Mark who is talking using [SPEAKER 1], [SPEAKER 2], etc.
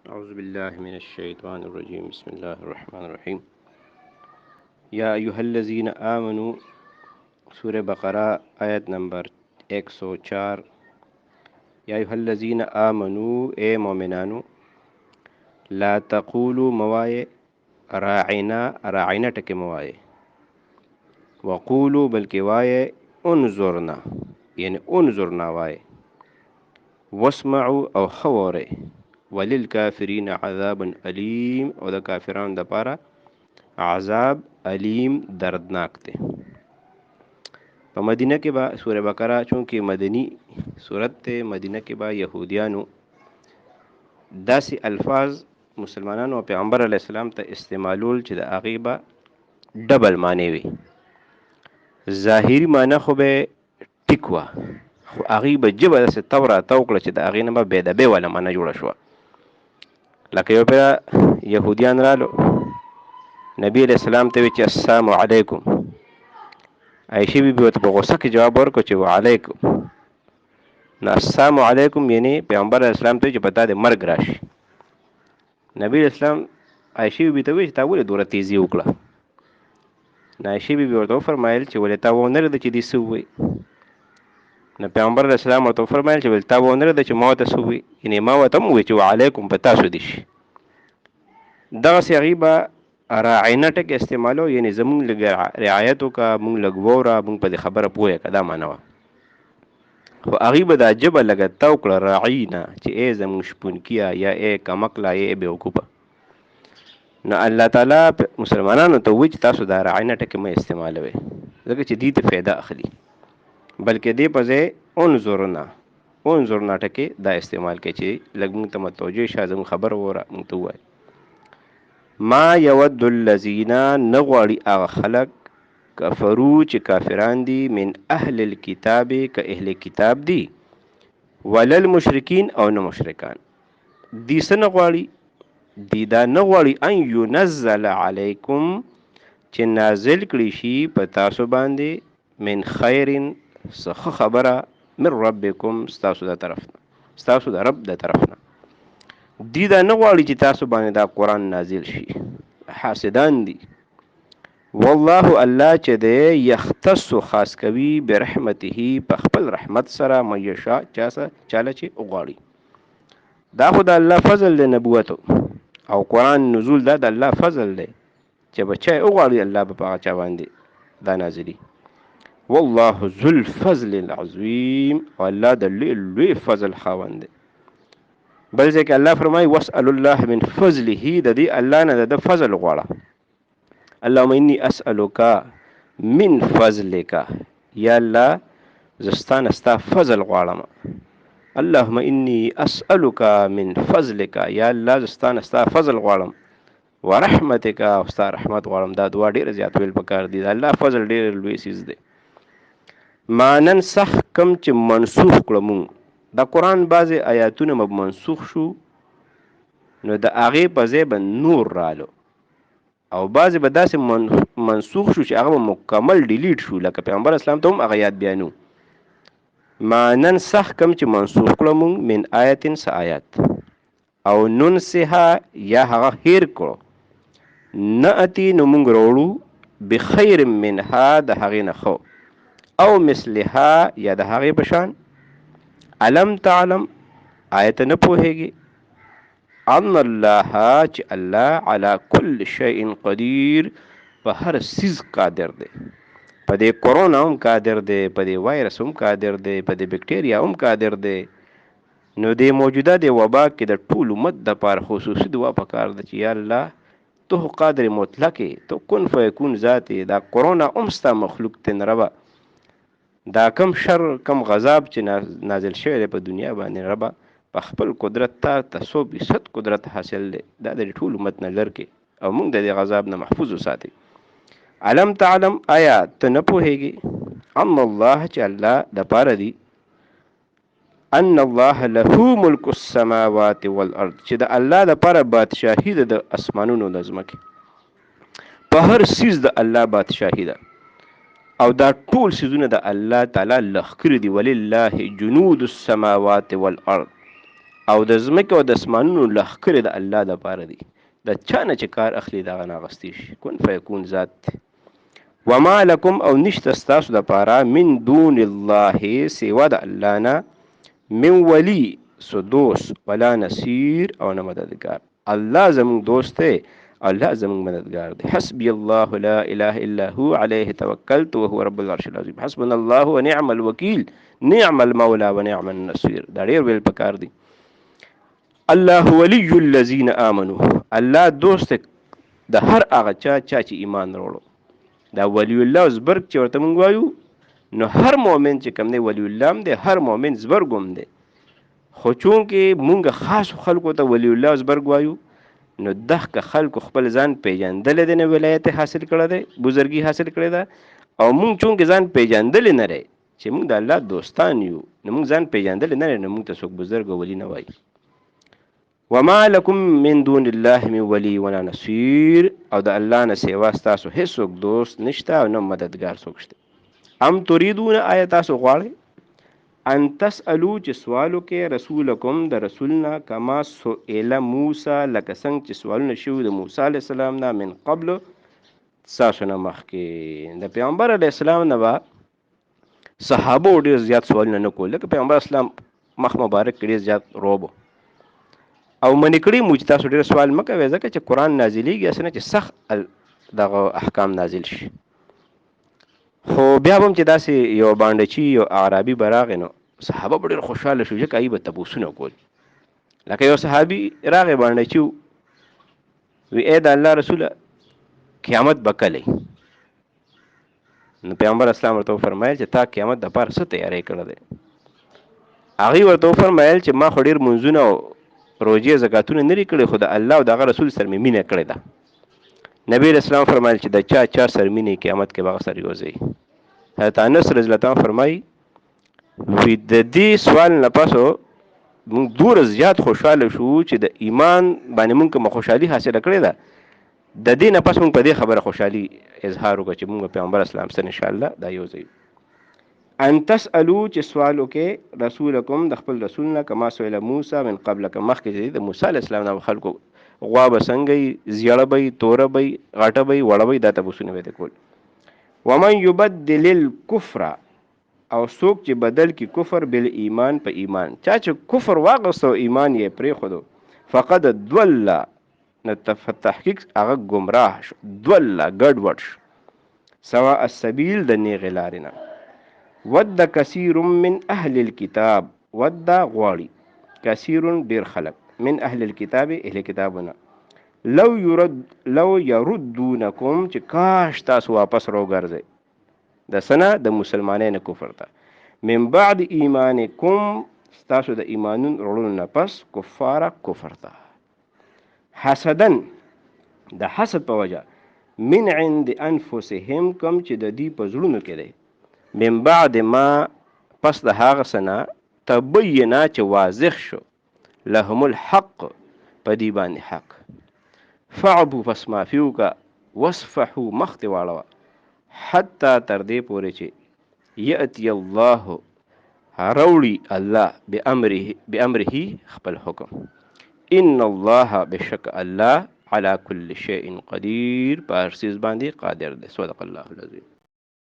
[SPEAKER 1] اعوذ باللہ من الشیطان الرجیم بسم اللہ الرحمن الرحیم یا ایہا الذین آمنوا سورہ بقرہ آیت نمبر 104 یا ایہا الذین آمنوا اے مومنانو لا تقولوا موائے راعینا ٹکے موائے وقولوا بلکہ وائے انظرنا یعنی انظرنا وائے واسمعوا او خورے وللکافرین عذاب علیم او د کافرانو د پاره عذاب علیم دردناک ته. په مدینه کې با سورہ بقرہ چونکې مدنی سورت ته مدینه کې با یهودیانو داسې الفاظ مسلمانانو او پیغمبر علیه السلام ته استعمالول چې د هغې به ډبل معنی وي. ظاهري معنی خو به ټیک وه خو هغې به ژبه داسې تو راتو کړه چې د هغې نه به بېدبې والا معنی جوړه شوه. لکه یو پیره یهودیان رالو نبی علیہ السلام ته وی چې السلام علیکم، عایشې بی بی ورته په غوسه کې جواب ورکړو چې وعلیکم. نو السلام علیکم یعنی پیغمبر علیہ السلام ته وی چې په تا د مرګ راشي. نبی علیہ السلام عایشې بی بی ته وی چې تا ولې دومره تیزي وکړه؟ نو عایشې بی بی ورته وفرمایل چې ولې تا ونه رده چې دې څه ووایي؟ نو پیغمبر علیہ السلام ورته وفرمایل چې ولې تا ونه رده چې ما ورته څه ووایي؟ یعنې ما ورته هم ووایي چې وعلیکم په تاسو دې شي. دغسې هغې به راعینه ټکې استعمالو یعنې زمونږ لږ رعایت وکړه، مونږ لږ واوره، مونږ په دې خبره پوه کړه، دا معنی وه. خو هغې به دا ژبه لږه تو کړه راعینه چې ای زمونږ شپونکیه یا ای کمقله یا ای بېوقوفه. نو الله تعالی مسلمانانو ته وایي چې تاسو دا راعینه ټکې مه استعمالوئ ځکه چې دې ته فایده اخلي، بلکې دې په ځای انظرنا ټکې دا استعمال کوي چې لږ مونږ ته متوجه شه، زموږ خبره ووره، مونږ ته ووایي. ما یود الذین نه غواړي هغه خلک کفرو چې کافران دي من اهل الکتاب که اهل کتاب دي ولل مشرکین او نه مشرکان دي څه نه غواړي؟ دي دا نه غواړي ان ینزل علیکم چې نازل کړي شي په تاسو باندې من خیرن څه خبره من ربکم ستاسو د طرف نه، ستاسو د رب د طرف نه. دی دا نه غواړي چې تاسو باندې دا قرآن نازل شي، حاسدان دي. والله الله چې دی یختص خاص کوي برحمته په خپل رحمت سره من یشاء چاله چې وغواړي. دا خو د الله فضل دی نبوت او قرآن نزول دا د الله فضل دی چې به چا وغواړي الله به په هغه چا باندې دا نازلي. والله ذو الفضل العظیم او الله د لوی فضل خاوند دی. بل ځکه الله فرمایي واسأل الله من فضله د دې الله نه د فضل غواړه. اللهم انی اسألک من فضلک، یا الله زستانه ستا فضل غواړم. اللهم انی اسألک من فضلک، یا الله زستانه ستا فضل غواړم. ورحمتک او ستا رحمت غواړم. دا دعا ډېره زیات ویل پکار دي. د الله فضل ډېر لوی څیز دی. ما ننسخ کم چې منسوخ کړه مونږ د قرآن بعضې آیاتونه به منسوخ شو نو د هغې په ځای به نور رالو، او بعضې به داسې منسوخ شو چې هغه به مکمل ډیلیټ شو، لکه پیغمبر اسلام ته هم هغه یاد بیانو. ما ننسخ کم چې منسوخ کړه مونږ من آیتن څه آیات او ننسها یا هغه هیر کړو نأتي نو مونږ راوړو بخیر منها د هغې نه ښه او مثلها یا د هغې په شان. علم تعلم آیت نه پوهیږي ان الله چې الله علی کل شیء قدیر په هر څیز قادر دی. په دې کورونا هم قادر دی، په دې وایرس هم قادر دی، په دې بکټیریا هم قادر دی. نو د موجوده د وبا کې د ټول امت دپاره خصوصي دعا پکار ده چې یا الله تو قادر مطلق تو کن فیکون ذاتې دا کورونا هم ستا مخلوق دی نه ربه. دا کم شر کم غضاب چې نازل شوی دی په دنیا باندې ربه په خپل قدرت تا 100% قدرت حاصل دی، دا د ټول امت نه لر کې او موږ د دې غضاب نه محفوظ وساتي. علم تعلم آیا ته نه پوهیږي ان الله چې الله د پاره دی ان الله له ملک السماوات والارض چې د الله د پاره بادشاهي ده د اسمانونو د ځمکې، په هر څیز د الله بادشاهي ده او دا ټول سیزونه د الله تعالی لښکرې دي. ولله جنود السماوات والارض او د ځمکې او د اسمانونو لښکرې د الله دپاره دي. د چا نه چې کار اخلي د هغه نه اخیستی شي. کن فیکون ذات دی. وما لکم او نشته ستاسو دپاره من دون الله سوا د الله نه من ولی سو دوست ولا نصیر او نه مددگار. الله زمونږ دوست دی، الله زمونږ مددگار دی. حسبی الله لا اله الا هو علیه توکلت وهو رب العرش العظیم. حسبنا الله ونعم الوکیل نعم المولى ونعم النصير. دا ډېر ویل پکار دی. الله ولی الذین آمنوا، الله دوست د هر هغه چا چې ایمان وروړو. دا ولی الله زبرګ چې ورته مونږ وایو، نو هر مؤمن چې کوم دی ولی الله هم دی، هر مؤمن زبرګ هم دی. خو چونکې مونږ خاص خلکو ته ولی الله زبرګ وایو، نو دغه خلکو خپل ځان پیژندلی دی، نه ولایت حاصل کړی دی، بزرګي حاصل کړی ده. او مونږ چونکې ځان پیژندلی نه دی چې مونږ د الله دوستان یو، نو مونږ ځان پیژندلی نه دی، نو مونږ ته څوک بزرګ او ولی نه وایي. وما لکم من دون الله من ولی ولا نصیر، او د الله نه سوا ستاسو هیڅوک دوست نشته او نه مددگار څوک شته. ام تريدون آیا تاسو غواړئ ان تسألو چې سوال وکړئ رسولکم د رسولنا کما سئل موسی لکه څنګه چې سوالونه شوي د موسی علیه السلام نه من قبل ستاسو نه مخکې. د پیغمبر علیه السلام نه به صحابو ډېر زیات سوالونه نه کول، لکه پیغمبر اسلام مخ مبارک کې ډېر زیات روب او منې کړي مو چې تاسو ډېر سوال مه کوئ، ځکه چې قرآن نازلېږي هسې نه چې سخت دغه احکام نازل شي. خو بیا به هم چې داسې یو بانډچي یو اعرابي به راغی، نو صحابه به ډېر خوشحاله شو، ځکه هغوی به تپوسونه کول. لکه یو صحابي راغی بانډچي و، وی ای د الله رسوله قیامت به کلی؟ نو پیغمبر اسلام ورته وفرمیل چې تا قیامت دپاره څه تیاری کړی دی؟ هغوی ورته وفرمیل چې ما خو ډېر منځونه او روژې زکاتونه نه دي کړي، خو د الله او د هغه رسول سره مې مینه کړې ده. نبی علیه السلام فرمایل چې د چا سره مینې قیامت کې به هغه سره یو ځای. حضرت انس رضی الله عنه فرمایي وی د دې سوال نه پسو موږ دومره زیات خوشحاله شو چې د ایمان باندې موږ کومه خوشحالي حاصله کړې ده، د دې نه پس موږ په دې خبره خوشحالي اظهار وکړو چې موږ پیغمبر اسلام سره انشاءالله دا یو ځای. ان تسألو چې سوال وکړئ رسولکم د خپل رسول نه کما سئل موسی من قبل، که مخکې چې د موسی علیه السلام نه خلکو غوا به څنګه وي، زیړه به وي، توره به وي، غټه به وي، وړه به وي، دا تپوسونه به یې کول. ومن یبدل الکفر، او څوک چې بدل کی کفر بل ایمان په ایمان، چا چې کفر واغسته ایمان یې پرېښودو، فقد ضل، نو تحقیق هغه ګمراه شو، ضل ګډوډ شو، سواء السبیل د نیغې لارې نه. ود کثیر من اهل الكتاب، ود غواړي، کثیر ډیر خلق، من اهل الكتاب اهل کتابونه، لو یردونکم چې کاش تاسو واپس راوګرځئ د سنه د مسلمانانو کفر ته، من بعد ایمانکم تاسو د ایمانون وروړو نه پس کفاره کفر ته، حسدن د حسد په وجه، من عند انفسهم کم چې د دې په زړونو کې دی، من بعد ما پس د هغه څه نه تبینه چې واضح شو، لهم الحق په دې باندې حق، فعبو پس معافي وکړه، واصفحو مخ دې واړوه، حتی تر دې پورې چې یأتی الله راوړي الله بامره خپل حکم، ان الله بشک الله على كل شيء قدیر، په هر څیز باندې قادر دی. صدق الله العظیم.